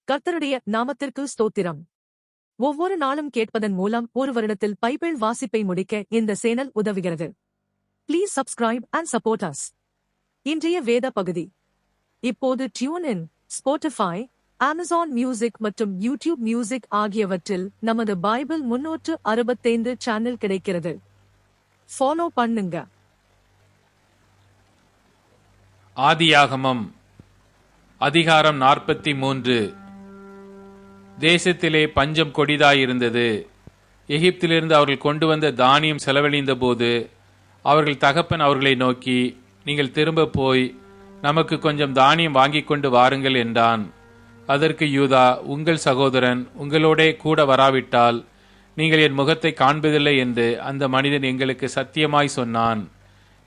கர்த்தருடைய நாமத்திற்கு ஸ்தோத்திரம். ஒவ்வொரு நாளும் கேட்பதன் மூலம் ஒரு வருடத்தில் பைபிள் வாசிப்பை முடிக்க இந்த சேனல் உதவுகிறது. Please subscribe and support us. இன்றைய வேத பகுதி. இப்போது tune in, Spotify, Amazon music மற்றும் யூடியூப் மியூசிக் ஆகியவற்றில் நமது பைபிள் 365 சேனல் கிடைக்கிறது. ஃபாலோ பண்ணுங்க. ஆதியாகமம் அதிகாரம் 43. தேசத்திலே பஞ்சம் கொடிதாயிருந்தது. எகிப்திலிருந்து அவர்கள் கொண்டு வந்த தானியம் செலவழிந்த போது அவர்கள் தகப்பன் அவர்களை நோக்கி, நீங்கள் திரும்ப போய் நமக்கு கொஞ்சம் தானியம் வாங்கிக் கொண்டு வாருங்கள் என்றான். அதற்கு யூதா, உங்கள் சகோதரன் உங்களோடே கூட வராவிட்டால் நீங்கள் என் முகத்தை காண்பதில்லை என்று அந்த மனிதன் எங்களுக்கு சத்தியமாய் சொன்னான்.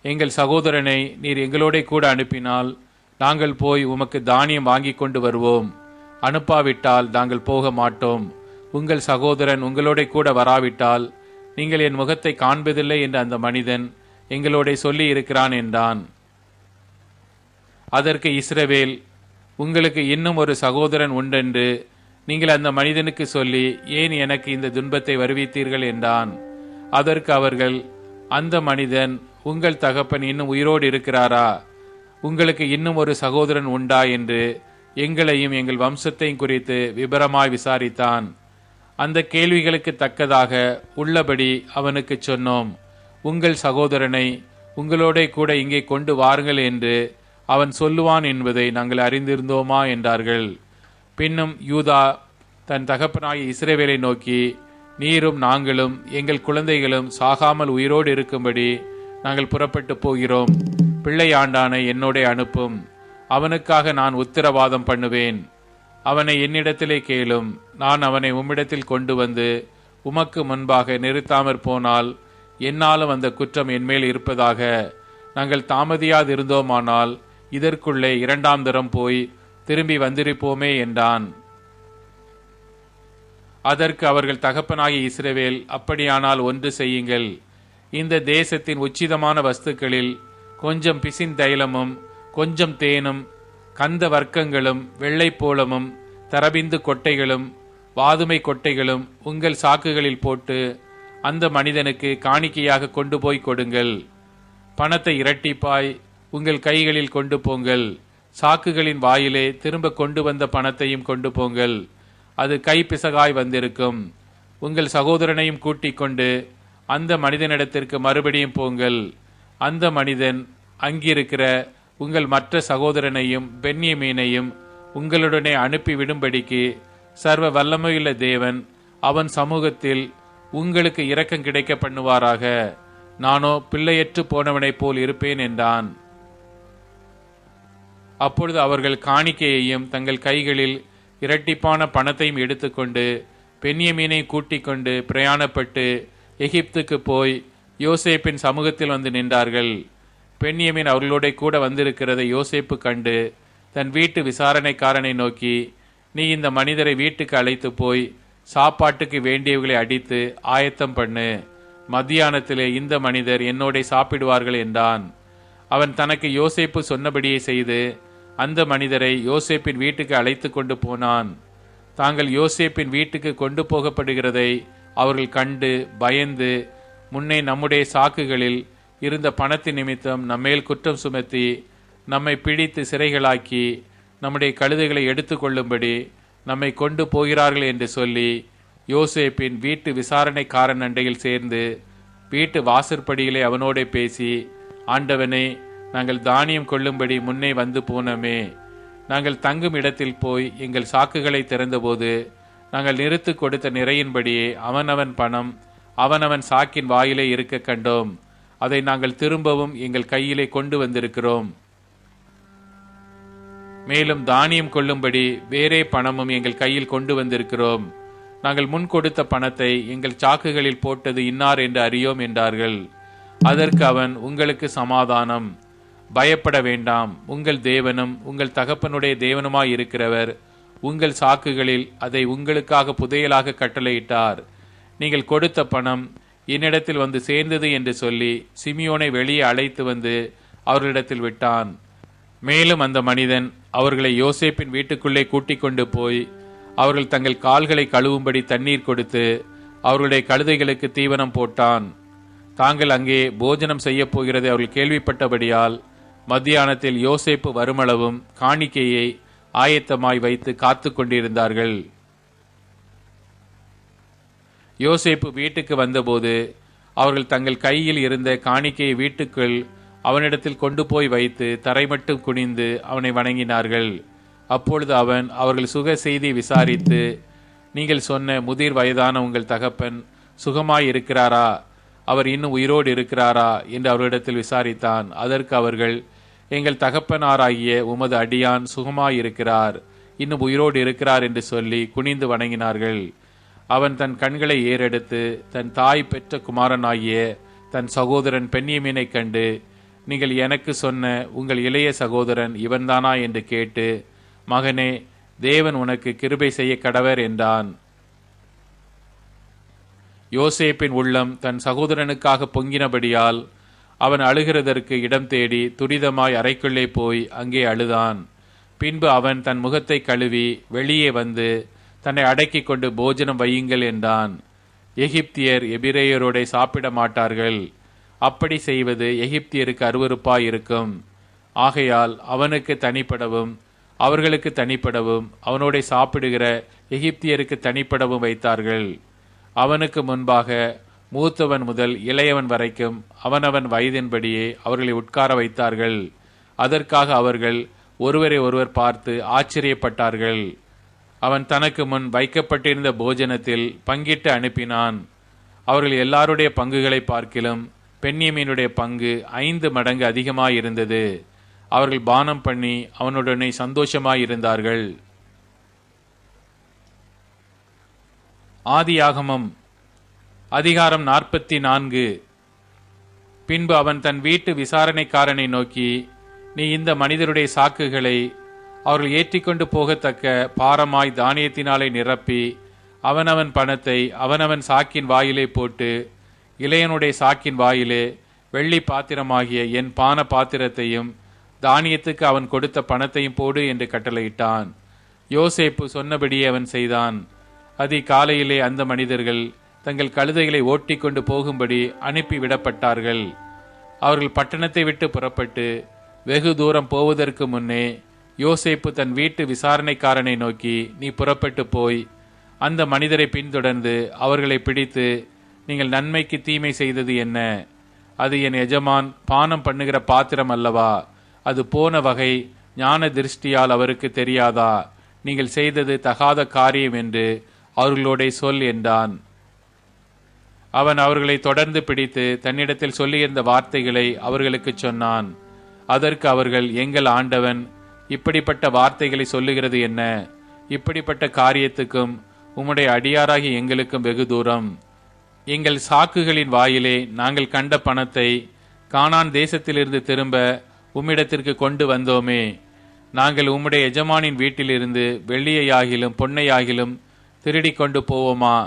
எங்கள் சகோதரனை நீர் எங்களோடே கூட அனுப்பினால் நாங்கள் போய் உமக்கு தானியம் வாங்கிக் கொண்டு வருவோம். அனுப்பாவிட்டால் நாங்கள் போக மாட்டோம். உங்கள் சகோதரன் உங்களோட கூட வராவிட்டால் நீங்கள் என் முகத்தை காண்பதில்லை என்று அந்த மனிதன் எங்களோட சொல்லி இருக்கிறான் என்றான். அதற்கு இஸ்ரவேல், உங்களுக்கு இன்னும் ஒரு சகோதரன் உண்டென்று நீங்கள் அந்த மனிதனுக்கு சொல்லி ஏன் எனக்கு இந்த துன்பத்தை வருவித்தீர்கள் என்றான். அதற்கு அவர்கள், அந்த மனிதன் உங்கள் தகப்பன் இன்னும் உயிரோடு இருக்கிறாரா? உங்களுக்கு இன்னும் ஒரு சகோதரன் உண்டா என்று எங்களையும் எங்கள் வம்சத்தையும் குறித்து விபரமாய் விசாரித்தான். அந்த கேள்விகளுக்கு தக்கதாக உள்ளபடி அவனுக்கு சொன்னோம். உங்கள் சகோதரனை உங்களோட கூட இங்கே கொண்டு வாருங்கள் என்று அவன் சொல்லுவான் என்பதை நாங்கள் அறிந்திருந்தோமா என்றார்கள். பின்னும் யூதா தன் தகப்பனாகிய இஸ்ரவேலை நோக்கி, நீரும் நாங்களும் எங்கள் குழந்தைகளும் சாகாமல் உயிரோடு இருக்கும்படி நாங்கள் புறப்பட்டு போகிறோம். பிள்ளையாண்டானை என்னோட அனுப்பும். அவனுக்காக நான் உத்தரவாதம் பண்ணுவேன். அவனை என்னிடத்திலே கேளும். நான் அவனை உம்மிடத்தில் கொண்டு வந்து உமக்கு முன்பாக நிறுத்தாமற் போனால் என்னாலும் அந்த குற்றம் என்மேல் இருப்பதாக. நாங்கள் தாமதியாதிருந்தோமானால் இதற்குள்ளே 2ஆம் தரம் போய் திரும்பி வந்திருப்போமே என்றான். அதற்கு அவர்கள் தகப்பனாகிய இஸ்ரவேல், அப்படியானால் ஒன்று செய்யுங்கள். இந்த தேசத்தின் உச்சிதமான வஸ்துக்களில் கொஞ்சம் பிசின் தைலமும் கொஞ்சம் தேனும் கந்த வர்க்கங்களும் வெள்ளைப்போளமும் தரபிந்து கொட்டைகளும் வாதுமை கொட்டைகளும் உங்கள் சாக்குகளில் போட்டு அந்த மனிதனுக்கு காணிக்கையாக கொண்டு போய் கொடுங்கள். பணத்தை இரட்டிப்பாய் உங்கள் கைகளில் கொண்டு போங்கள். சாக்குகளின் வாயிலே திரும்ப கொண்டு வந்த பணத்தையும் கொண்டு போங்கள். அது கைப்பிசகாய் வந்திருக்கும். உங்கள் சகோதரனையும் கூட்டிக் கொண்டு அந்த மனிதனிடத்திற்கு மறுபடியும் போங்கள். அந்த மனிதன் அங்கிருக்கிற உங்கள் மற்ற சகோதரனையும் பென்யமீனையும் உங்களுடனே அனுப்பிவிடும்படிக்கு சர்வ வல்லமையுள்ள தேவன் அவன் சமூகத்தில் உங்களுக்கு இரக்கம் கிடைக்க பண்ணுவாராக. நானோ பிள்ளையற்று போனவனைப் போல் இருப்பேன் என்றான். அப்பொழுது அவர்கள் காணிக்கையையும் தங்கள் கைகளில் இரட்டிப்பான பணத்தையும் எடுத்துக்கொண்டு பென்யமீனை கூட்டிக் கொண்டு பிரயாணப்பட்டு எகிப்துக்கு போய் யோசேப்பின் சமூகத்தில் வந்து நின்றார்கள். பென்யமீன் அவர்களோட கூட வந்திருக்கிறதை யோசேப்பு கண்டு தன் வீட்டு விசாரணைக்காரனை நோக்கி, நீ இந்த மனிதரை வீட்டுக்கு அழைத்து போய் சாப்பாட்டுக்கு வேண்டியவர்களை அடித்து ஆயத்தம் பண்ணு. மத்தியானத்திலே இந்த மனிதர் என்னோட சாப்பிடுவார்கள் என்றான். அவன் தனக்கு யோசேப்பு சொன்னபடியே செய்து அந்த மனிதரை யோசேப்பின் வீட்டுக்கு அழைத்து கொண்டு போனான். தாங்கள் யோசேப்பின் வீட்டுக்கு கொண்டு போகப்படுகிறதை அவர்கள் கண்டு பயந்து, முன்னே நம்முடைய சாக்குகளில் இருந்த பணத்தின் நிமித்தம் நம்மேல் குற்றம் சுமத்தி நம்மை பிடித்து சிறைகளாக்கி நம்முடைய கழுதைகளை எடுத்துக்கொள்ளும்படி நம்மை கொண்டு போகிறார்கள் என்று சொல்லி யோசேப்பின் வீட்டு விசாரணைக்காரன் அண்டையில் சேர்ந்து வீட்டு வாசற்படியிலே அவனோட பேசி, ஆண்டவனே, நாங்கள் தானியம் கொள்ளும்படி முன்னே வந்து போனோமே. நாங்கள் தங்கும் இடத்தில் போய் எங்கள் சாக்குகளை திறந்தபோது நாங்கள் நிறுத்து கொடுத்த நிறையின்படியே அவனவன் பணம் அவனவன் சாக்கின் வாயிலே இருக்க கண்டோம். அதை நாங்கள் திரும்பவும் எங்கள் கையிலே கொண்டு வந்திருக்கிறோம். மேலும் தானியம் கொள்ளும்படி வேறே பணமும் எங்கள் கையில் கொண்டு வந்திருக்கிறோம். நாங்கள் முன் கொடுத்த பணத்தை எங்கள் சாக்குகளில் போட்டது இன்னார் என்று அறியோம் என்றார்கள். அதற்கு அவன், உங்களுக்கு சமாதானம், பயப்பட வேண்டாம். உங்கள் தேவனும் உங்கள் தகப்பனுடைய தேவனுமாய் இருக்கிறவர் உங்கள் சாக்குகளில் அதை உங்களுக்காக புதையலாக கட்டளையிட்டார். நீங்கள் கொடுத்த பணம் என்னிடத்தில் வந்து சேர்ந்தது என்று சொல்லி சிமியோனை வெளியே அழைத்து வந்து அவர்களிடத்தில் விட்டான். மேலும் அந்த மனிதன் அவர்களை யோசேப்பின் வீட்டுக்குள்ளே கூட்டிக் கொண்டு போய் அவர்கள் தங்கள் கால்களை கழுவும்படி தண்ணீர் கொடுத்து அவர்களுடைய கழுதைகளுக்கு தீவனம் போட்டான். தாங்கள் அங்கே போஜனம் செய்ய போகிறதை அவர்கள் கேள்விப்பட்டபடியால் மத்தியானத்தில் யோசேப்பு வருமளவும் காணிக்கையை ஆயத்தமாய் வைத்து காத்து கொண்டிருந்தார்கள். யோசேப்பு வீட்டுக்கு வந்தபோது அவர்கள் தங்கள் கையில் இருந்த காணிக்கையை வீட்டுக்குள் அவனிடத்தில் கொண்டு போய் வைத்து தரைமட்டும் குனிந்து அவனை வணங்கினார்கள். அப்பொழுது அவன் அவர்கள் சுக செய்தி விசாரித்து, நீங்கள் சொன்ன முதிர் வயதான உங்கள் தகப்பன் சுகமாய் இருக்கிறாரா, அவர் இன்னும் உயிரோடு இருக்கிறாரா என்று அவர்களிடத்தில் விசாரித்தான். அதற்கு அவர்கள், எங்கள் தகப்பனாராகிய உமது அடியான் சுகமாயிருக்கிறார், இன்னும் உயிரோடு இருக்கிறார் என்று சொல்லி குனிந்து வணங்கினார்கள். அவன் தன் கண்களை ஏறெடுத்து தன் தாய் பெற்ற குமாரனாகிய தன் சகோதரன் பென்யமீனை கண்டு, நீங்கள் எனக்கு சொன்ன உங்கள் இளைய சகோதரன் இவன்தானா என்று கேட்டு, மகனே, தேவன் உனக்கு கிருபை செய்ய கடவர் என்றான். யோசேப்பின் உள்ளம் தன் சகோதரனுக்காக பொங்கினபடியால் அவன் அழுகிறதற்கு இடம் தேடி துரிதமாய் அறைக்குள்ளே போய் அங்கே அழுதான். பின்பு அவன் தன் முகத்தை கழுவி வெளியே வந்து தன்னை அடக்கி கொண்டு போஜனம் வையுங்கள் என்றான். எகிப்தியர் எபிரேயரோட சாப்பிட மாட்டார்கள். அப்படி செய்வது எகிப்தியருக்கு அருவருப்பாய் இருக்கும். ஆகையால் அவனுக்கு தனிப்படவும் அவர்களுக்கு தனிப்படவும் அவனோட சாப்பிடுகிற எகிப்தியருக்கு தனிப்படவும் வைத்தார்கள். அவனுக்கு முன்பாக மூத்தவன் முதல் இளையவன் வரைக்கும் அவனவன் வயதின்படியே அவர்களை உட்கார வைத்தார்கள். அதற்காக அவர்கள் ஒருவரை ஒருவர் பார்த்து ஆச்சரியப்பட்டார்கள். அவன் தனக்கு முன் வைக்கப்பட்டிருந்த போஜனத்தில் பங்கிட்டு அனுப்பினான். அவர்கள் எல்லாருடைய பங்குகளை பார்க்கிலும் பென்யமீனுடைய பங்கு 5 மடங்கு அதிகமாயிருந்தது. அவர்கள் பானம் பண்ணி அவனுடனே சந்தோஷமாயிருந்தார்கள். ஆதியாகமம் அதிகாரம் 44. பின்பு அவன் தன் வீட்டு விசாரணைக்காரனை நோக்கி, நீ இந்த மனிதருடைய சாக்குகளை அவர்கள் ஏற்றிக்கொண்டு போகத்தக்க பாரமாய் தானியத்தினாலே நிரப்பி அவனவன் பணத்தை அவனவன் சாக்கின் வாயிலே போட்டு, இளையனுடைய சாக்கின் வாயிலே வெள்ளி பாத்திரமாகிய என் பான பாத்திரத்தையும் தானியத்துக்கு அவன் கொடுத்த பணத்தையும் போடு என்று கட்டளையிட்டான். யோசேப்பு சொன்னபடியே அவன் செய்தான். அதிகாலையிலே அந்த மனிதர்கள் தங்கள் கழுதைகளை ஓட்டிக்கொண்டு போகும்படி அனுப்பிவிடப்பட்டார்கள். அவர்கள் பட்டணத்தை விட்டு புறப்பட்டு வெகு தூரம் போவதற்கு முன்னே யோசேப்பு தன் வீட்டு விசாரணைக்காரனை நோக்கி, நீ புறப்பட்டு போய் அந்த மனிதரை பின்தொடர்ந்து அவர்களை பிடித்து, நீங்கள் நன்மைக்கு தீமை செய்தது என்ன? அது என் எஜமான் பானம் பண்ணுகிற பாத்திரம் அல்லவா? அது போன வகை ஞான திருஷ்டியால் அவருக்கு தெரியாதா? நீங்கள் செய்தது தகாத காரியம் என்று அவர்களோட சொல் என்றான். அவன் அவர்களை தொடர்ந்து பிடித்து தன்னிடத்தில் சொல்லியிருந்த வார்த்தைகளை அவர்களுக்கு சொன்னான். அதற்கு அவர்கள், எங்கள் ஆண்டவன் இப்படிப்பட்ட வார்த்தைகளை சொல்லுகிறது என்ன? இப்படிப்பட்ட காரியத்துக்கும் உம்முடைய அடியாராகி எங்களுக்கும் வெகு தூரம். எங்கள் சாக்குகளின் வாயிலே நாங்கள் கண்ட பணத்தை கானான் தேசத்திலிருந்து திரும்ப உம்மிடத்திற்கு கொண்டு வந்தோமே. நாங்கள் உம்முடைய எஜமானின் வீட்டிலிருந்து வெள்ளியையாகிலும் பொன்னையாகிலும் திருடி கொண்டு போவோமா?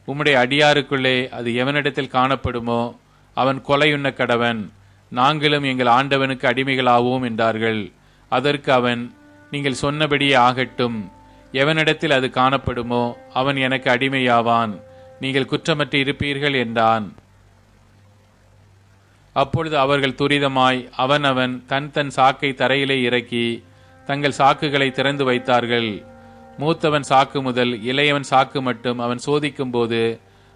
உம்முடைய அடியாருக்குள்ளே அது எவனிடத்தில் காணப்படுமோ அவன் கொலையுண்ண கடவன். நாங்களும் எங்கள் ஆண்டவனுக்கு அடிமைகளாவோம் என்றார்கள். அதற்கு அவன், நீங்கள் சொன்னபடியே ஆகட்டும். எவனிடத்தில் அது காணப்படுமோ அவன் எனக்கு அடிமையாவான். நீங்கள் குற்றமற்று இருப்பீர்கள் என்றான். அப்பொழுது அவர்கள் துரிதமாய் அவனவன் தன் தன் சாக்கை தரையிலே இறக்கி தங்கள் சாக்குகளை திறந்து வைத்தார்கள். மூத்தவன் சாக்கு முதல் இளையவன் சாக்கு மட்டும் அவன் சோதிக்கும் போது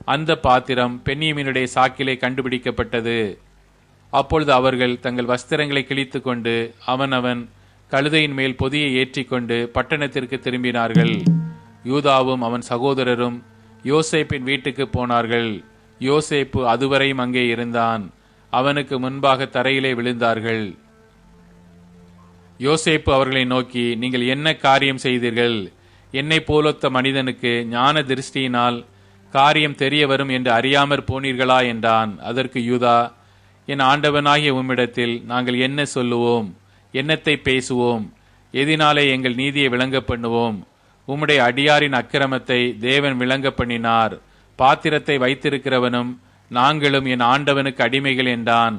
அந்த பாத்திரம் பென்யமீனுடைய சாக்கிலே கண்டுபிடிக்கப்பட்டது. அப்பொழுது அவர்கள் தங்கள் வஸ்திரங்களை கிழித்து கொண்டு அவனவன் கழுதையின் மேல் பொதியை ஏற்றிக்கொண்டு பட்டணத்திற்கு திரும்பினார்கள். யூதாவும் அவன் சகோதரரும் யோசேப்பின் வீட்டுக்கு போனார்கள். யோசேப்பு அதுவரையும் அங்கே இருந்தான். அவனுக்கு முன்பாக தரையிலே விழுந்தார்கள். யோசேப்பு அவர்களை நோக்கி, நீங்கள் என்ன காரியம் செய்தீர்கள்? என்னை போலொத்த மனிதனுக்கு ஞான திருஷ்டியினால் காரியம் தெரிய வரும் என்று அறியாமற் போனீர்களா என்றான். அதற்கு யூதா, என் ஆண்டவனாகிய உம்மிடத்தில் நாங்கள் என்ன சொல்லுவோம்? என்னத்தை பேசுவோம்? எதினாலே எங்கள் நீதியை விளங்க பண்ணுவோம்? உம்முடைய அடியாரின் அக்கிரமத்தை தேவன் விளங்க பண்ணினார். பாத்திரத்தை வைத்திருக்கிறவனும் நாங்களும் என் ஆண்டவனுக்கு அடிமைகள் என்றான்.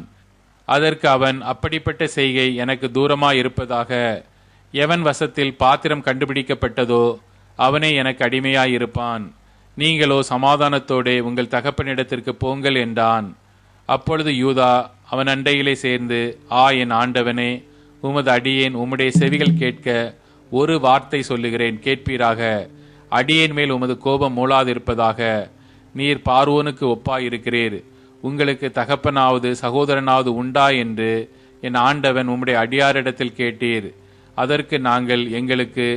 அதற்கு அவன், அப்படிப்பட்ட செய்கை எனக்கு தூரமாய் இருப்பதாக. எவன் வசத்தில் பாத்திரம் கண்டுபிடிக்கப்பட்டதோ அவனே எனக்கு அடிமையாயிருப்பான். நீங்களோ சமாதானத்தோடே உங்கள் தகப்பனிடத்திற்கு போங்கள் என்றான். அப்பொழுது யூதா அவன் அண்டையிலே சேர்ந்து, என் ஆண்டவனே, உமது அடியேன் உம்முடைய செவிகள் கேட்க ஒரு வார்த்தை சொல்லுகிறேன், கேட்பீராக. அடியேன் மேல் உமது கோபம் மூளாதிருப்பதாக. நீர் பார்வோனுக்கு ஒப்பாயிருக்கிறீர். உங்களுக்கு தகப்பனாவது சகோதரனாவது உண்டா என்று என் ஆண்டவன் உம்முடைய அடியாரிடத்தில் கேட்டீர். அதற்கு நாங்கள், எங்களுக்கு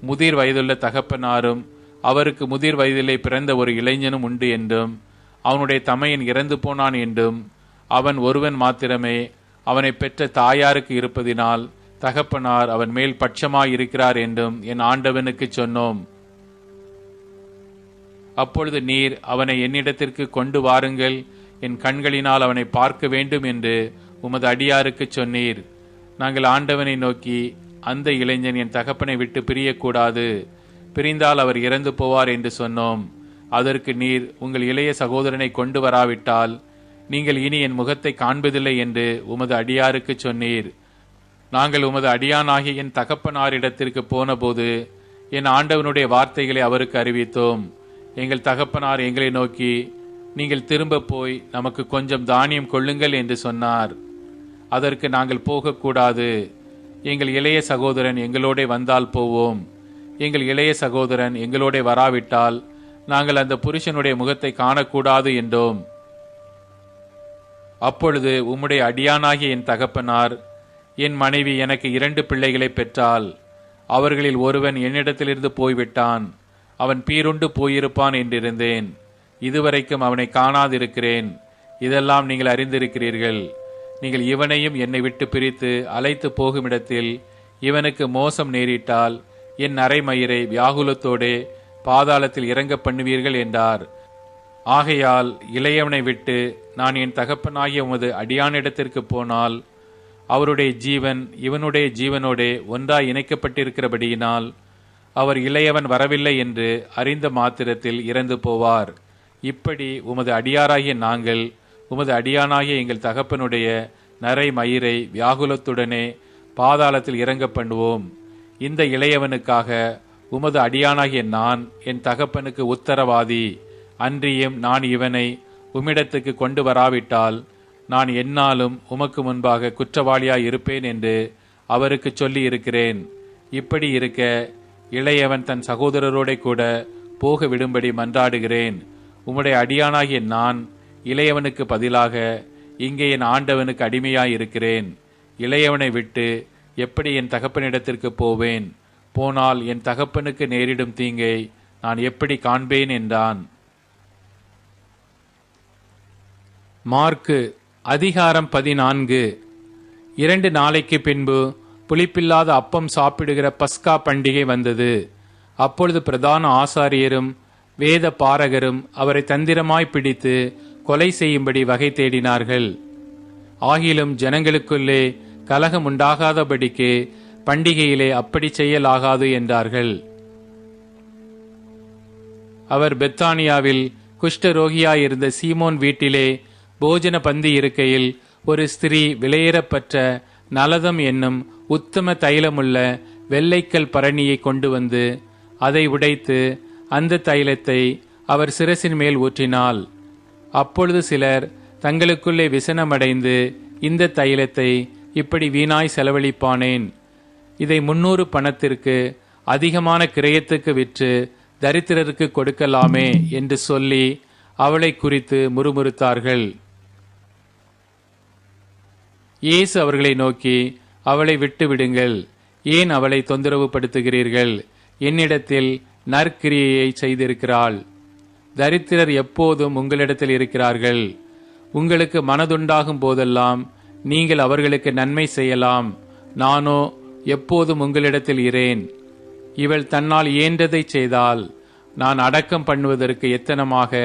முதிர் வயதுள்ள தகப்பனாரும் அவருக்கு முதிர் வயதிலே பிறந்த ஒரு இளைஞனும் உண்டு என்றும், அவனுடைய தமையன் இறந்து போனான் என்றும், அவன் ஒருவன் மாத்திரமே அவனை பெற்ற தாயாருக்கு இருப்பதினால் தகப்பனார் அவன் மேல் பட்சமாயிருக்கிறார் என்றும் என் ஆண்டவனுக்கு சொன்னோம். அப்பொழுது நீர் அவனை என்னிடத்திற்கு கொண்டு வாருங்கள், என் கண்களினால் அவனை பார்க்க வேண்டும் என்று உமது அடியாருக்கு சொன்னீர். நாங்கள் ஆண்டவனை நோக்கி, அந்த இளைஞன் என் தகப்பனை விட்டு பிரியக்கூடாது, பிரிந்தால் அவர் இறந்து போவார் என்று சொன்னோம். அதற்கு நீர், உங்கள் இளைய சகோதரனை கொண்டு வராவிட்டால் நீங்கள் இனி என் முகத்தை காண்பதில்லை என்று உமது அடியாருக்கு சொன்னீர். நாங்கள் உமது அடியானாகிய என் தகப்பனாரிடத்திற்கு போனபோது என் ஆண்டவனுடைய வார்த்தைகளை அவருக்கு அறிவித்தோம். எங்கள் தகப்பனார் எங்களை நோக்கி, நீங்கள் திரும்ப போய் நமக்கு கொஞ்சம் தானியம் கொள்ளுங்கள் என்று சொன்னார். அதற்கு நாங்கள் போகக்கூடாது, எங்கள் இளைய சகோதரன் எங்களோட வந்தால் போவோம், எங்கள் இளைய சகோதரன் எங்களோட வராவிட்டால் நாங்கள் அந்த புருஷனுடைய முகத்தை காணக்கூடாது என்றோம். அப்பொழுது உம்முடைய அடியானாகிய என் தகப்பனார், என் மனைவி எனக்கு 2 பிள்ளைகளை பெற்றாள், அவர்களில் ஒருவன் என்னிடத்திலிருந்து போய்விட்டான், அவன் பீருண்டு போயிருப்பான் என்றிருந்தேன். இதுவரைக்கும் அவனை காணாதிருக்கிறேன். இதெல்லாம் நீங்கள் அறிந்திருக்கிறீர்கள். நீங்கள் இவனையும் என்னை விட்டு பிரித்து அழைத்து போகுமிடத்தில் இவனுக்கு மோசம் நேரிட்டால் என் அரைமயிரை வியாகுலத்தோடே பாதாளத்தில் இறங்க பண்ணுவீர்கள் என்றார். ஆகையால் இளையவனை விட்டு நான் என் தகப்பனாகிய உமது அடியானிடத்திற்கு போனால் அவருடைய ஜீவன் இவனுடைய ஜீவனோடே ஒன்றாய் இணைக்கப்பட்டிருக்கிறபடியினால் அவர் இளையவன் வரவில்லை என்று அறிந்த மாத்திரத்தில் இறந்து போவார். இப்படி உமது அடியாராகிய நாங்கள் உமது அடியானாகிய எங்கள் தகப்பனுடைய நரை மயிரை வியாகுலத்துடனே பாதாளத்தில் இறங்க பண்ணுவோம். இந்த இளையவனுக்காக உமது அடியானாகிய நான் என் தகப்பனுக்கு உத்தரவாதி. அன்றியும் நான் இவனை உம்மிடத்துக்கு கொண்டு வராவிட்டால் நான் எந்நாளும் உமக்கு முன்பாக குற்றவாளியாய் இருப்பேன் என்று அவருக்கு சொல்லி இருக்கிறேன். இப்படி இருக்க இளையவன் தன் சகோதரரோட கூட போக விடும்படி மன்றாடுகிறேன். உம்முடைய அடியானாகிய நான் இளையவனுக்கு பதிலாக இங்கே என் ஆண்டவனுக்கு அடிமையாய் இருக்கிறேன். இளையவனை விட்டு எப்படி என் தகப்பனிடத்திற்கு போவேன்? போனால் என் தகப்பனுக்கு நேரிடும் தீங்கை நான் எப்படி காண்பேன் என்றான். மார்க்கு அதிகாரம் 14. 2 நாளைக்கு பின்பு புளிப்பில்லாத அப்பம் சாப்பிடுகிற பஸ்கா பண்டிகை வந்தது. அப்பொழுது பிரதான ஆசாரியரும் வேத பாரகரும் அவரை தந்திரமாய் பிடித்து கொலை செய்யும்படி வகை தேடினார்கள். ஆகிலும் ஜனங்களுக்குள்ளே கலகம் உண்டாகாதபடிக்கு பண்டிகையிலே அப்படி செய்யலாகாது என்றார்கள். அவர் பெத்தானியாவில் குஷ்டரோகியாயிருந்த சீமோன் வீட்டிலே போஜன பந்தி இருக்கையில் ஒரு ஸ்திரீ விலையேறப்பட்ட நலதம் என்னும் உத்தம தைலமுள்ள வெள்ளைக்கல் பரணியை கொண்டு வந்து அதை உடைத்து அந்த தைலத்தை அவர் சிரசின் மேல் ஊற்றினாள். அப்பொழுது சிலர் தங்களுக்குள்ளே விசனமடைந்து, இந்த தைலத்தை இப்படி வீணாய் செலவழிப்பானேன், இதை 300 பணத்திற்கு அதிகமான கிரயத்துக்கு விற்று தரித்திரருக்கு கொடுக்கலாமே என்று சொல்லி அவளை குறித்து முறுமுறுத்தார்கள். இயேசு அவர்களை நோக்கி, அவளை விட்டு விடுங்கள், ஏன் அவளை தொந்தரவு படுத்துகிறீர்கள்? என்னிடத்தில் நற்கிரியையை செய்திருக்கிறாள். தரித்திரர் எப்போதும் உங்களிடத்தில் இருக்கிறார்கள். உங்களுக்கு மனதுண்டாகும் போதெல்லாம் நீங்கள் அவர்களுக்கு நன்மை செய்யலாம். நானோ எப்போதும் உங்களிடத்தில் இரேன். இவள் தன்னால் இயன்றதை செய்தால் நான் அடக்கம் பண்ணுவதற்கு எத்தனமாக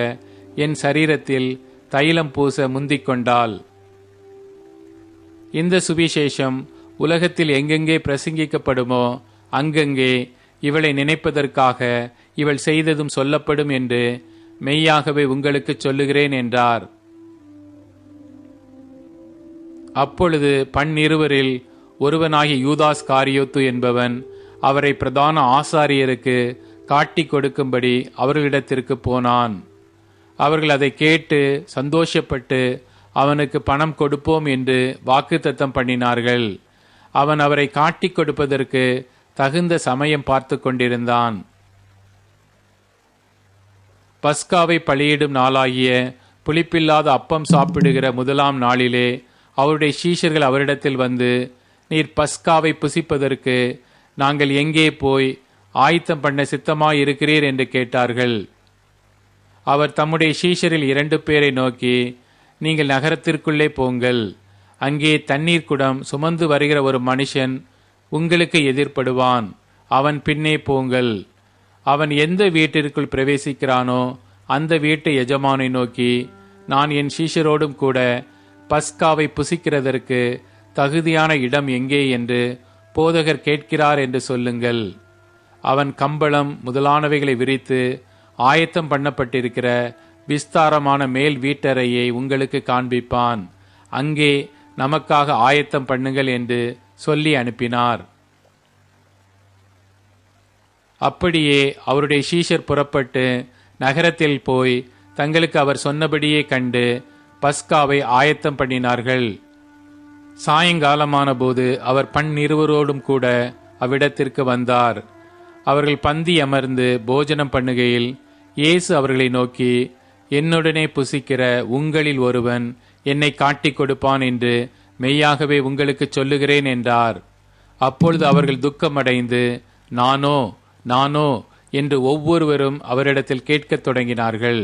என் சரீரத்தில் தைலம் பூச முந்திக் கொண்டாள். இந்த சுவிசேஷம் உலகத்தில் எங்கெங்கே பிரசங்கிக்கப்படுமோ அங்கங்கே இவளை நினைப்பதற்காக இவள் செய்ததும் சொல்லப்படும் என்று மெய்யாகவே உங்களுக்கு சொல்லுகிறேன் என்றார். அப்பொழுது 12 ஒருவனாகிய யூதாஸ் காரியோத்து என்பவன் அவரை பிரதான ஆசாரியருக்கு காட்டிக் கொடுக்கும்படி அவர்களிடத்திற்கு போனான். அவர்கள் அதை கேட்டு சந்தோஷப்பட்டு அவனுக்கு பணம் கொடுப்போம் என்று வாக்குத்தத்தம் பண்ணினார்கள். அவன் அவரை காட்டிக் கொடுப்பதற்கு தகுந்த சமயம் பார்த்து கொண்டிருந்தான். பஸ்காவை பலியிடும் நாளாகிய புளிப்பில்லாத அப்பம் சாப்பிடுகிற முதலாம் நாளிலே அவருடைய சீஷர்கள் அவரிடத்தில் வந்து, நீர் பஸ்காவை புசிப்பதற்கு நாங்கள் எங்கே போய் ஆயத்தம் பண்ண சித்தமாயிருக்கிறீர் என்று கேட்டார்கள். அவர் தம்முடைய சீஷரில் 2 பேரை நோக்கி, நீங்கள் நகரத்திற்குள்ளே போங்கள். அங்கே தண்ணீர் குடம் சுமந்து வருகிற ஒரு மனுஷன் உங்களுக்கு எதிர்ப்படுவான். அவன் பின்னே போங்கள். அவன் எந்த வீட்டிற்குள் பிரவேசிக்கிறானோ அந்த வீட்டு எஜமானை நோக்கி, நான் என் சீஷரோடும் கூட பஸ்காவை புசிக்கிறதற்கு தகுதியான இடம் எங்கே என்று போதகர் கேட்கிறார் என்று சொல்லுங்கள். அவன் கம்பளம் முதலானவைகளை விரித்து ஆயத்தம் பண்ணப்பட்டிருக்கிற விஸ்தாரமான மேல் வீட்டறையை உங்களுக்கு காண்பிப்பான். அங்கே நமக்காக ஆயத்தம் பண்ணுங்கள் என்று சொல்லி அனுப்பினார். அப்படியே அவருடைய சீஷர் புறப்பட்டு நகரத்தில் போய் தங்களுக்கு அவர் சொன்னபடியே கண்டு பஸ்காவை ஆயத்தம் பண்ணினார்கள். சாயங்காலமான போது அவர் பன்னிருவரோடும் கூட அவ்விடத்திற்கு வந்தார். அவர்கள் பந்தி அமர்ந்து போஜனம் பண்ணுகையில் இயேசு அவர்களை நோக்கி, என்னுடனே புசிக்கிற உங்களில் ஒருவன் என்னை காட்டிக் கொடுப்பான் என்று மெய்யாகவே உங்களுக்கு சொல்லுகிறேன் என்றார். அப்பொழுது அவர்கள் துக்கமடைந்து, நானோ நானோ என்று ஒவ்வொருவரும் அவரிடத்தில் கேட்கத் தொடங்கினார்கள்.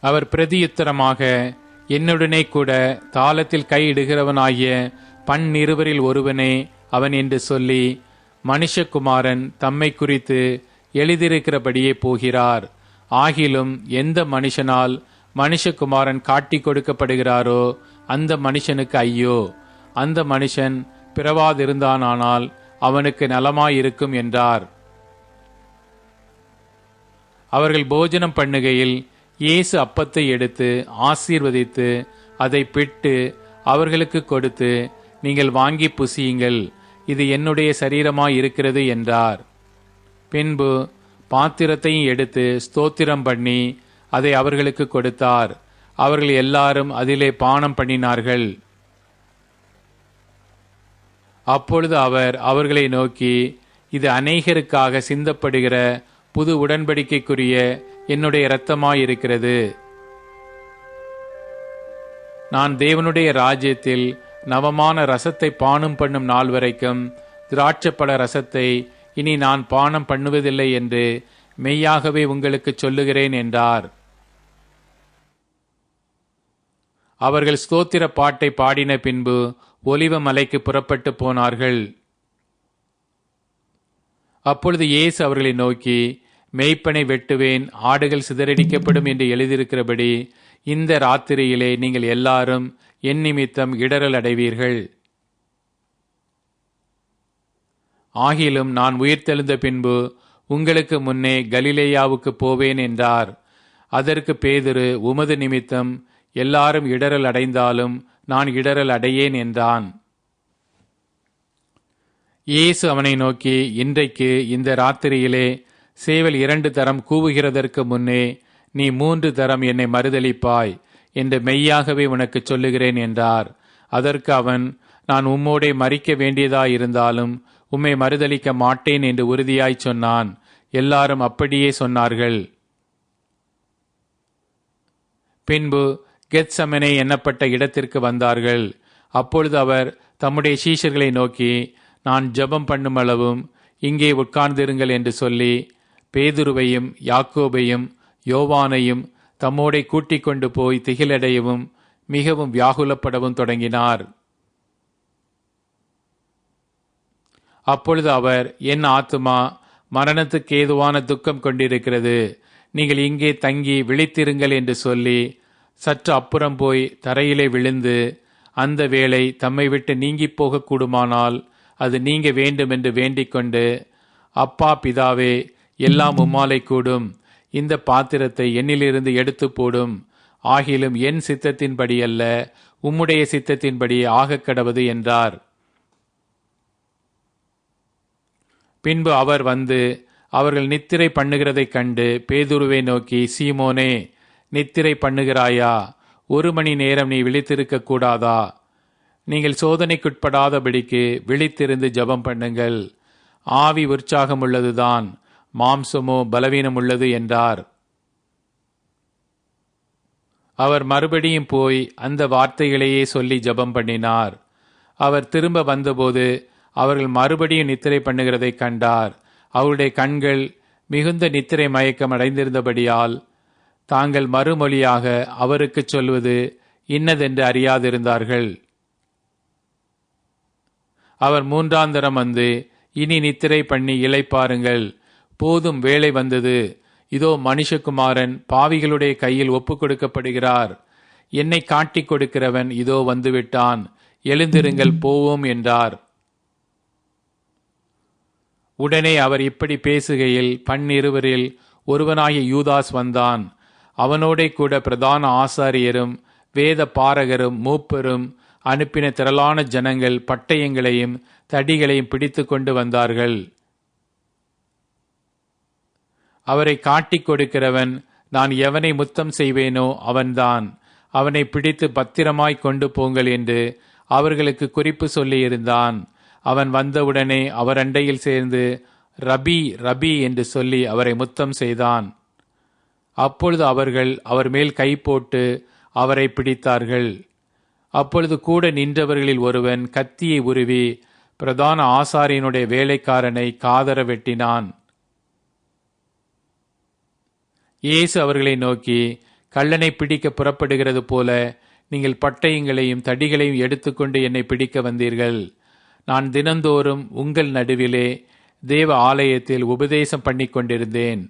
அவர் பிரதியுத்தரமாக, என்னுடனே கூட தாளத்தில் கையிடுகிறவனாகிய பன்னிருவரில் ஒருவனே அவன் என்று சொல்லி, மனுஷகுமாரன் தம்மை குறித்து எழுதியிருக்கிறபடியே போகிறார். ஆகிலும் எந்த மனுஷனால் மனுஷகுமாரன் காட்டிக் கொடுக்கப்படுகிறாரோ அந்த மனுஷனுக்கு ஐயோ! அந்த மனுஷன் பிறவாதிருந்தானால் அவனுக்கு நலமாயிருக்கும் என்றார். அவர்கள் போஜனம் பண்ணுகையில் இயேசு அப்பத்தை எடுத்து ஆசீர்வதித்து அதை பிட்டு அவர்களுக்கு கொடுத்து, நீங்கள் வாங்கி புசியுங்கள், இது என்னுடைய சரீரமாய் இருக்கிறது என்றார். பின்பு பாத்திரத்தையும் எடுத்து ஸ்தோத்திரம் பண்ணி அதை அவர்களுக்கு கொடுத்தார். அவர்கள் எல்லாரும் அதிலே பானம் பண்ணினார்கள். அப்பொழுது அவர் அவர்களை நோக்கி, இது அநேகருக்காக சிந்தப்படுகிற புது உடன்படிக்கைக்குரிய என்னுடைய இரத்தமாயிருக்கிறது. நான் தேவனுடைய ராஜ்யத்தில் நவமான ரசத்தை பானம் பண்ணும் நாள் வரைக்கும் திராட்சப்பழ ரசத்தை இனி நான் பானம் பண்ணுவதில்லை என்று மெய்யாகவே உங்களுக்கு சொல்லுகிறேன் என்றார். அவர்கள் ஸ்தோத்திர பாட்டை பாடின பின்பு ஒலிவ மலைக்கு புறப்பட்டு போனார்கள். அப்பொழுது இயேசு அவர்களை நோக்கி, மேய்ப்பனை வெட்டுவேன், ஆடுகள் சிதறடிக்கப்படும் என்று எழுதியிருக்கிறபடி இந்த ராத்திரியிலே நீங்கள் எல்லாரும் என் நிமித்தம் இடறல் அடைவீர்கள். ஆகிலும் நான் உயிர்த்தெழுந்த பின்பு உங்களுக்கு முன்னே கலிலேயாவுக்கு போவேன் என்றார். அதற்கு பேதுரு, உமது நிமித்தம் எல்லாரும் இடறல் அடைந்தாலும் நான் இடறல் அடையேன் என்றான். இயேசு அவனை நோக்கி, இன்றைக்கு இந்த ராத்திரியிலே சேவல் 2 தரம் கூவுகிறதற்கு முன்னே நீ 3 தரம் என்னை மறுதலிப்பாய் என்று மெய்யாகவே உனக்கு சொல்லுகிறேன் என்றார். அதற்கு அவன், நான் உம்மோடே மரிக்க வேண்டியதாயிருந்தாலும் உம்மை மறுதலிக்க மாட்டேன் என்று உறுதியாய் சொன்னான். எல்லாரும் அப்படியே சொன்னார்கள். பின்பு கெத்சமனே எண்ணப்பட்ட இடத்திற்கு வந்தார்கள். அப்பொழுது அவர் தம்முடைய சீஷர்களை நோக்கி, நான் ஜெபம் பண்ணுமளவும் இங்கே உட்கார்ந்திருங்கள் என்று சொல்லி பேதுருவையும் யாக்கோபையும் யோவானையும் தம்மோடே கூட்டிக் கொண்டு போய் திகிலடையவும் மிகவும் வியாகுலப்படவும் தொடங்கினார். அப்பொழுது அவர், என் ஆத்துமா மரணத்துக்கு ஏதுவான துக்கம் கொண்டிருக்கிறது, நீங்கள் இங்கே தங்கி விழித்திருங்கள் என்று சொல்லி சற்று அப்புறம் போய் தரையிலே விழுந்து, அந்த வேளை தம்மை விட்டு நீங்கி போக கூடுமானால் அது நீங்க வேண்டும் என்று வேண்டிக் கொண்டு, அப்பா பிதாவே, எல்லாம் உம்மாலே கூடும், இந்த பாத்திரத்தை என்னிலிருந்து எடுத்து போடும், ஆகிலும் என் சித்தத்தின்படி அல்ல உம்முடைய சித்தத்தின்படி ஆகக் கடவது என்றார். பின்பு அவர் வந்து அவர்கள் நித்திரை பண்ணுகிறதைக் கண்டு பேதுருவை நோக்கி, சீமோனே, நித்திரை பண்ணுகிறாயா? 1 மணி நேரம் நீ விழித்திருக்க கூடாதா? நீங்கள் சோதனைக்குட்படாதபடிக்கு விழித்திருந்து ஜெபம் பண்ணுங்கள். ஆவி உற்சாகம் உள்ளதுதான், மாம்சமோ பலவீனம் உள்ளது என்றார். அவர் மறுபடியும் போய் அந்த வார்த்தைகளையே சொல்லி ஜெபம் பண்ணினார். அவர் திரும்ப வந்தபோது அவர்கள் மறுபடியும் நித்திரை பண்ணுகிறதைக் கண்டார். அவருடைய கண்கள் மிகுந்த நித்திரை மயக்கம் அடைந்திருந்தபடியால் தாங்கள் மறுமொழியாக அவருக்குச் சொல்வது இன்னதென்று அறியாதிருந்தார்கள். அவர் 3ஆந்தரம் வந்து, இனி நித்திரை பண்ணி இளைப்பாருங்கள், போதும், வேளை வந்தது. இதோ மனுஷகுமாரன் பாவிகளுடைய கையில் ஒப்புக் கொடுக்கப்படுகிறார். என்னை காட்டிக் கொடுக்கிறவன் இதோ வந்துவிட்டான். எழுந்திருங்கள், போவோம் என்றார். உடனே அவர் இப்படி பேசுகையில் 12 ஒருவனாகிய யூதாஸ் வந்தான். அவனோடே கூட பிரதான ஆசாரியரும் வேத பாரகரும் மூப்பரும் அனுப்பின திரளான ஜனங்கள் பட்டயங்களையும் தடிகளையும் பிடித்து கொண்டு வந்தார்கள். அவரை காட்டிக் கொடுக்கிறவன் நான் எவனை முத்தம் செய்வேனோ அவன்தான். அவனை பிடித்து பத்திரமாய் கொண்டு போங்கள் என்று அவர்களுக்கு குறிப்பு சொல்லியிருந்தான். அவன் வந்தவுடனே அவர் அண்டையில் சேர்ந்து ரபி, ரபி என்று சொல்லி அவரை முத்தம் செய்தான். அப்பொழுது அவர்கள் அவர் மேல் கை போட்டு அவரை பிடித்தார்கள். அப்பொழுது கூட நின்றவர்களில் ஒருவன் கத்தியை உருவி பிரதான ஆசாரியனுடைய வேலைக்காரனை காதர வெட்டினான். இயேசு அவர்களை நோக்கி, கள்ளனை பிடிக்க புறப்படுகிறது போல நீங்கள் பட்டயங்களையும் தடிகளையும் எடுத்துக்கொண்டு என்னை பிடிக்க வந்தீர்கள். நான் தினந்தோறும் உங்கள் நடுவிலே தேவ ஆலயத்தில் உபதேசம் பண்ணிக் கொண்டிருந்தேன்.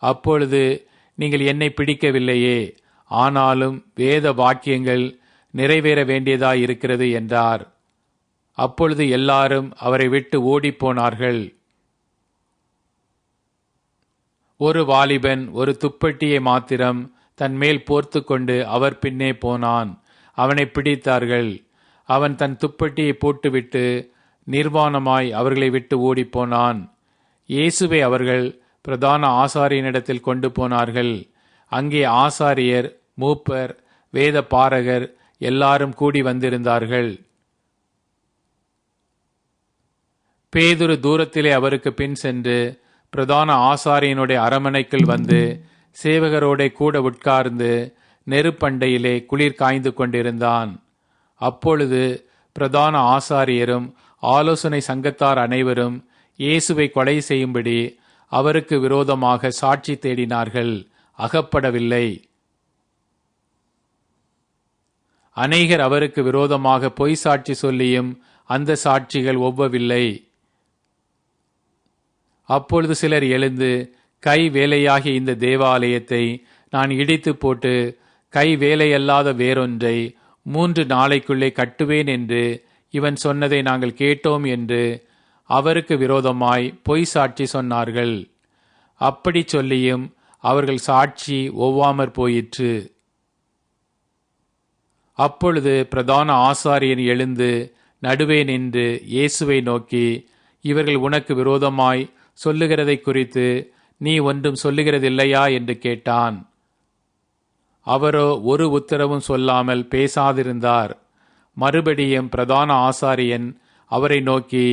அப்பொழுது நீங்கள் என்னை பிடிக்கவில்லையே. ஆனாலும் வேத வாக்கியங்கள் நிறைவேற வேண்டியதாயிருக்கிறது என்றார். அப்பொழுது எல்லாரும் அவரை விட்டு ஓடிப்போனார்கள். ஒரு வாலிபன் ஒரு துப்பட்டியை மாத்திரம் தன் மேல் போர்த்து கொண்டு அவர் பின்னே போனான். அவனை பிடித்தார்கள். அவன் தன் துப்பட்டியை போட்டுவிட்டு நிர்வாணமாய் அவர்களை விட்டு ஓடிப்போனான். இயேசுவை அவர்கள் பிரதான ஆசாரியனிடத்தில் கொண்டு போனார்கள். அங்கே ஆசாரியர், மூப்பர், வேத பாரகர் எல்லாரும் கூடி வந்திருந்தார்கள். பேதுரு தூரத்திலே அவருக்கு பின் சென்று பிரதான ஆசாரியனுடைய அரமனைக்குள் வந்து சேவகரோட கூட உட்கார்ந்து நெருப்பண்டையிலே குளிர் காய்ந்து கொண்டிருந்தான். அப்பொழுது பிரதான ஆசாரியரும் ஆலோசனை சங்கத்தார் அனைவரும் இயேசுவை கொலை செய்யும்படி அவருக்கு விரோதமாக சாட்சி தேடினார்கள். அகப்படவில்லை. அநேகர் அவருக்கு விரோதமாக பொய் சாட்சி சொல்லியும் அந்த சாட்சிகள் ஒவ்வவில்லை. அப்பொழுது சிலர் எழுந்து, கை வேலையாகிய இந்த தேவாலயத்தை நான் இடித்து போட்டு கை வேலையல்லாத வேறொன்றை 3 நாளைக்குள்ளே கட்டுவேன் என்று இவன் சொன்னதை நாங்கள் கேட்டோம் என்று அவருக்கு விரோதமாய் பொய் சாட்சி சொன்னார்கள். அப்படி சொல்லியும் அவர்கள் சாட்சி ஒவ்வாமற் போயிற்று. அப்பொழுது பிரதான ஆசாரியன் எழுந்து நடுவே நின்று இயேசுவை நோக்கி, இவர்கள் உனக்கு விரோதமாய் சொல்லுகிறதை குறித்து நீ ஒன்றும் சொல்லுகிறதில்லையா என்று கேட்டான். அவரோ ஒரு உத்தரவும் சொல்லாமல் பேசாதிருந்தார். மறுபடியும் பிரதான ஆசாரியன் அவரை நோக்கி,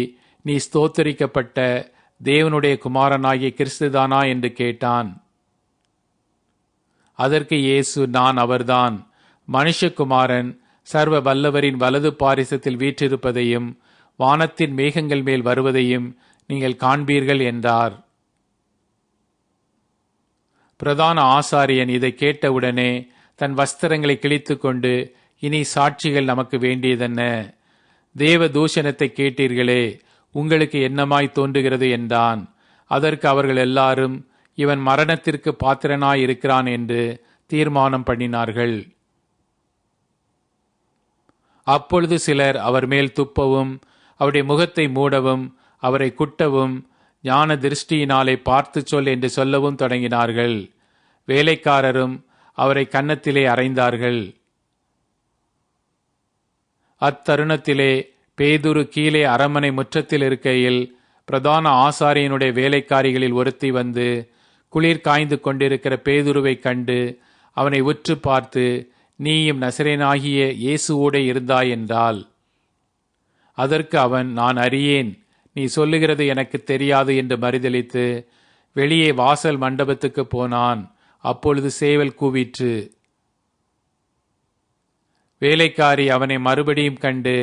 நீ ஸ்தோத்தரிக்கப்பட்ட தேவனுடைய குமாரனாகிய கிறிஸ்துதானா என்று கேட்டான். அதற்கு இயேசு, நான் அவர்தான். மனுஷகுமாரன் சர்வ வல்லவரின் வலது பாரிசத்தில் வீற்றிருப்பதையும் வானத்தின் மேகங்கள் மேல் வருவதையும் நீங்கள் காண்பீர்கள் என்றார். பிரதான ஆசாரியன் இதை கேட்டவுடனே தன் வஸ்திரங்களை கிழித்து கொண்டு, இனி சாட்சிகள் நமக்கு வேண்டியதென்ன? தேவ தூஷணத்தை கேட்டீர்களே, உங்களுக்கு என்னமாய் தோன்றுகிறது என்றான். அதற்கு அவர்கள் எல்லாரும், இவன் மரணத்திற்கு பாத்திரனாய் இருக்கிறான் என்று தீர்மானம் பண்ணினார்கள். அப்பொழுது சிலர் அவர் மேல் துப்பவும் அவருடைய முகத்தை மூடவும் அவரை குட்டவும் ஞான திருஷ்டியினாலே பார்த்து சொல் என்று சொல்லவும் தொடங்கினார்கள். வேலைக்காரரும் அவரை கன்னத்திலே அறைந்தார்கள். அத்தருணத்திலே பேதுரு கீழே அரமனை முற்றத்தில் இருக்கையில் பிரதான ஆசாரியனுடைய வேலைக்காரிகளில் ஒருத்தி வந்து குளிர் காய்ந்து கொண்டிருக்கிற பேதுருவை கண்டு அவனை உற்று பார்த்து, நீயும் நசரேனாகிய இயேசுவோடே இருந்தாய் என்றாள். அதற்கு அவன், நான் அறியேன், நீ சொல்லுகிறது எனக்கு தெரியாது என்று மறுதலித்து வெளியே வாசல் மண்டபத்துக்கு போனான். அப்பொழுது சேவல் கூவிற்று. வேலைக்காரி அவனை மறுபடியும் கண்டு,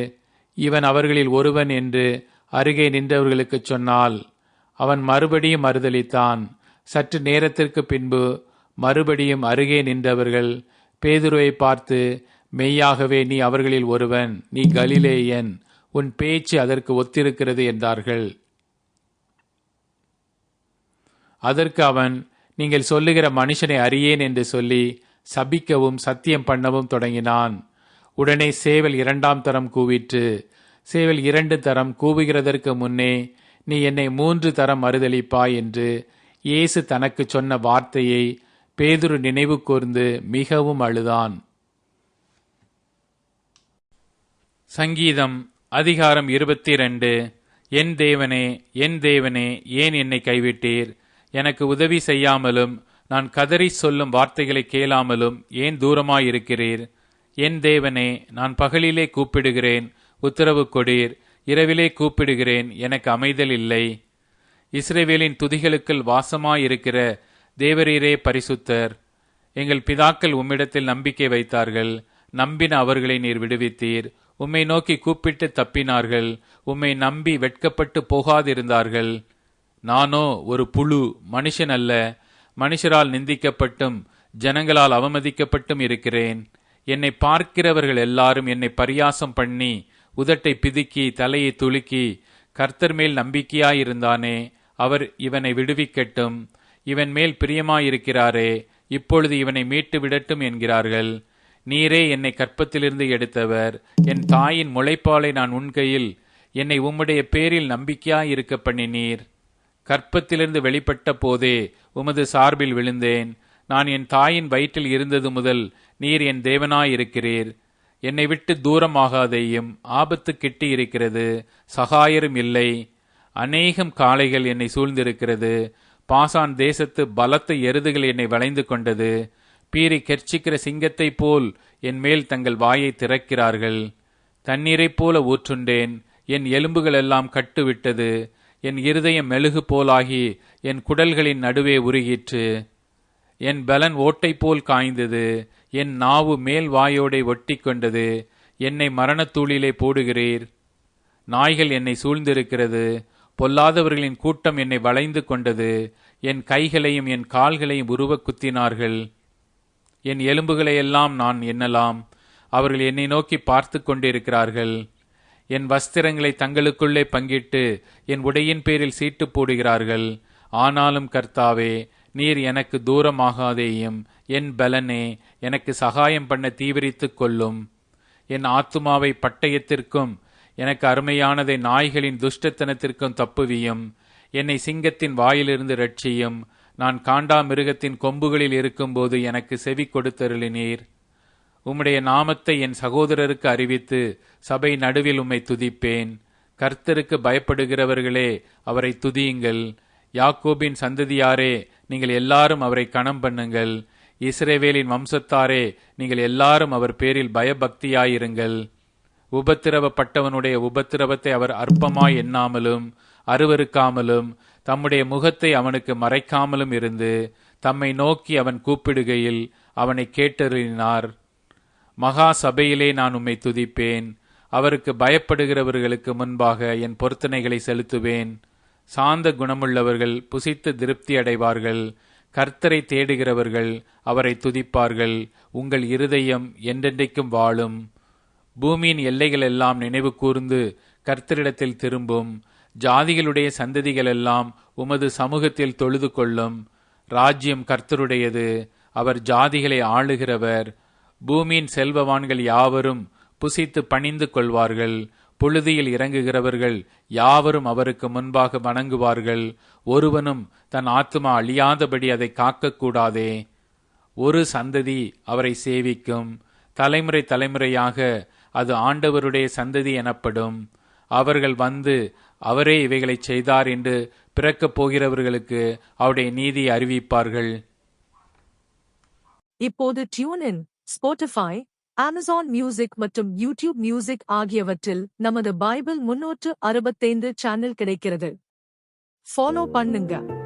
இவன் அவர்களில் ஒருவன் என்று அருகே நின்றவர்களுக்கு சொன்னாள். அவன் மறுபடியும் மறுதலித்தான். சற்று நேரத்திற்கு பின்பு மறுபடியும் அருகே நின்றவர்கள் பேதுருவை பார்த்து, மெய்யாகவே நீ அவர்களில் ஒருவன், நீ கலிலேயன், உன் பேச்சு அதற்கு ஒத்திருக்கிறது என்றார்கள். அதற்கு அவன், நீங்கள் சொல்லுகிற மனுஷனை அறியேன் என்று சொல்லி சபிக்கவும் சத்தியம் பண்ணவும் தொடங்கினான். உடனே சேவல் 2ஆம் தரம் கூவிற்று. சேவல் 2 தரம் கூவுகிறதற்கு முன்னே, நீ என்னை 3 தரம் மறுதலிப்பாய் என்று இயேசு தனக்கு சொன்ன வார்த்தையை பேதுரு நினைவு கூர்ந்து மிகவும் அழுதான். சங்கீதம் அதிகாரம் 22. என் தேவனே, என் தேவனே, ஏன் என்னை கைவிட்டீர்? எனக்கு உதவி செய்யாமலும் நான் கதறி சொல்லும் வார்த்தைகளை கேளாமலும் ஏன் தூரமாயிருக்கிறீர்? என் தேவனே, நான் பகலிலே கூப்பிடுகிறேன், உத்தரவு கொடீர். இரவிலே கூப்பிடுகிறேன், எனக்கு அமைதல் இல்லை. இஸ்ரவேலின் துதிகளுக்குள் வாசமாயிருக்கிற தேவரீரே பரிசுத்தர். எங்கள் பிதாக்கள் உம்மிடத்தில் நம்பிக்கை வைத்தார்கள். நம்பின அவர்களை நீர் விடுவித்தீர். உம்மை நோக்கி கூப்பிட்டு தப்பினார்கள். உம்மை நம்பி வெட்கப்பட்டு போகாதிருந்தார்கள். நானோ ஒரு புழு, மனுஷன் அல்ல. மனுஷரால் நிந்திக்கப்பட்டும் ஜனங்களால் அவமதிக்கப்பட்டும் இருக்கிறேன். என்னை பார்க்கிறவர்கள் எல்லாரும் என்னை பரியாசம் பண்ணி உதட்டை பிதுக்கி தலையை துலுக்கி, கர்த்தர் மேல் நம்பிக்கையாயிருந்தானே, அவர் இவனை விடுவிக்கட்டும், இவன் மேல் பிரியமாயிருக்கிறாரே, இப்பொழுது இவனை மீட்டு விடட்டும் என்கிறார்கள். நீரே என்னை கற்பத்திலிருந்து எடுத்தவர். என் தாயின் முளைப்பாலை நான் உன் கையில், என்னை உம்முடைய பேரில் நம்பிக்கையாயிருக்க பண்ணினீர். கற்பத்திலிருந்து வெளிப்பட்ட போதே உமது சார்பில் விழுந்தேன். நான் என் தாயின் வயிற்றில் இருந்தது முதல் நீர் என் தேவனாயிருக்கிறீர். என்னை விட்டு தூரமாகாதேயும். ஆபத்து கிட்டி இருக்கிறது, சகாயரும் இல்லை. அநேகம் காளைகள் என்னை சூழ்ந்திருக்கிறது. பாசான் தேசத்து பலத்த எருதுகள் என்னை வளைந்து கொண்டது. பீறி கெர்ச்சிக்கிற சிங்கத்தை போல் என் மேல் தங்கள் வாயை திறக்கிறார்கள். தண்ணீரைப் போல ஊற்றுண்டேன். என் எலும்புகள் எல்லாம் கட்டுவிட்டது. என் இருதயம் மெழுகு போலாகி என் குடல்களின் நடுவே உருகிற்று. என் பலன் ஓட்டை போல் காய்ந்தது. என் நாவு மேல் வாயோடை ஒட்டி கொண்டது. என்னை மரணத்தூளிலே போடுகிறீர். நாய்கள் என்னை சூழ்ந்திருக்கிறது. பொல்லாதவர்களின் கூட்டம் என்னை வளைந்து கொண்டது. என் கைகளையும் என் கால்களையும் உருவ குத்தினார்கள். என் எலும்புகளையெல்லாம் நான் எண்ணலாம். அவர்கள் என்னை நோக்கி பார்த்து கொண்டிருக்கிறார்கள். என் வஸ்திரங்களை தங்களுக்குள்ளே பங்கிட்டு என் உடையின் பேரில் சீட்டு போடுகிறார்கள். ஆனாலும் கர்த்தாவே, நீர் எனக்கு தூரமாகாதேயும். என் பலனே, எனக்கு சகாயம் பண்ண தீவிரித்துக் கொள்ளும். என் ஆத்துமாவை பட்டயத்திற்கும் எனக்கு அருமையானதை நாய்களின் துஷ்டத்தனத்திற்கும் தப்புவியும். என்னை சிங்கத்தின் வாயிலிருந்து ரட்சியும். நான் காண்டா மிருகத்தின் கொம்புகளில் இருக்கும்போது எனக்கு செவி கொடுத்தருளினீர். உம்முடைய நாமத்தை என் சகோதரருக்கு அறிவித்து சபை நடுவில் உம்மை துதிப்பேன். கர்த்தருக்கு பயப்படுகிறவர்களே, அவரை துதியுங்கள். யாக்கோபின் சந்ததியாரே, நீங்கள் எல்லாரும் அவரை கனம் பண்ணுங்கள். இஸ்ரவேலின் வம்சத்தாரே, நீங்கள் எல்லாரும் அவர் பேரில் பயபக்தியாயிருங்கள். உபத்திரவப்பட்டவனுடைய உபத்திரவத்தை அவர் அற்பமாய் எண்ணாமலும் அருவருக்காமலும் தம்முடைய முகத்தை அவனுக்கு மறைக்காமலும் இருந்து தம்மை நோக்கி அவன் கூப்பிடுகையில் அவனை கேட்டருளினார். மகா சபையிலே நான் உம்மை துதிப்பேன். அவருக்கு பயப்படுகிறவர்களுக்கு முன்பாக என் பொருத்தனைகளை செலுத்துவேன். சாந்த குணமுள்ளவர்கள் புசித்து திருப்தி அடைவார்கள். கர்த்தரை தேடுகிறவர்கள் அவரை துதிப்பார்கள். உங்கள் இருதயம் என்றென்றைக்கும் வாழும். பூமியின் எல்லைகள் எல்லாம் நினைவு கூர்ந்து கர்த்தரிடத்தில் திரும்பும். ஜாதிகளுடைய சந்ததிகளெல்லாம் உமது சமூகத்தில் தொழுது கொள்ளும். ராஜ்யம் கர்த்தருடையது, அவர் ஜாதிகளை ஆளுகிறவர். பூமியின் செல்வவான்கள் யாவரும் புசித்து பணிந்து கொள்வார்கள். புழுதியில் இறங்குகிறவர்கள் யாவரும் அவருக்கு முன்பாக வணங்குவார்கள். ஒருவனும் தன் ஆத்துமா அழியாதபடி அதை காக்கக்கூடாதே. ஒரு சந்ததி அவரை சேவிக்கும். தலைமுறை தலைமுறையாக அது ஆண்டவருடைய சந்ததி எனப்படும். அவர்கள் வந்து அவரே இவைகளைச் செய்தார் என்று பிறக்கப் போகிறவர்களுக்கு அவருடைய நீதியை அறிவிப்பார்கள். இப்போது tune in, Spotify, Amazon music மற்றும் யூடியூப் மியூசிக் ஆகியவற்றில் நமது பைபிள் 365 சேனல் கிடைக்கிறது. ஃபாலோ பண்ணுங்க.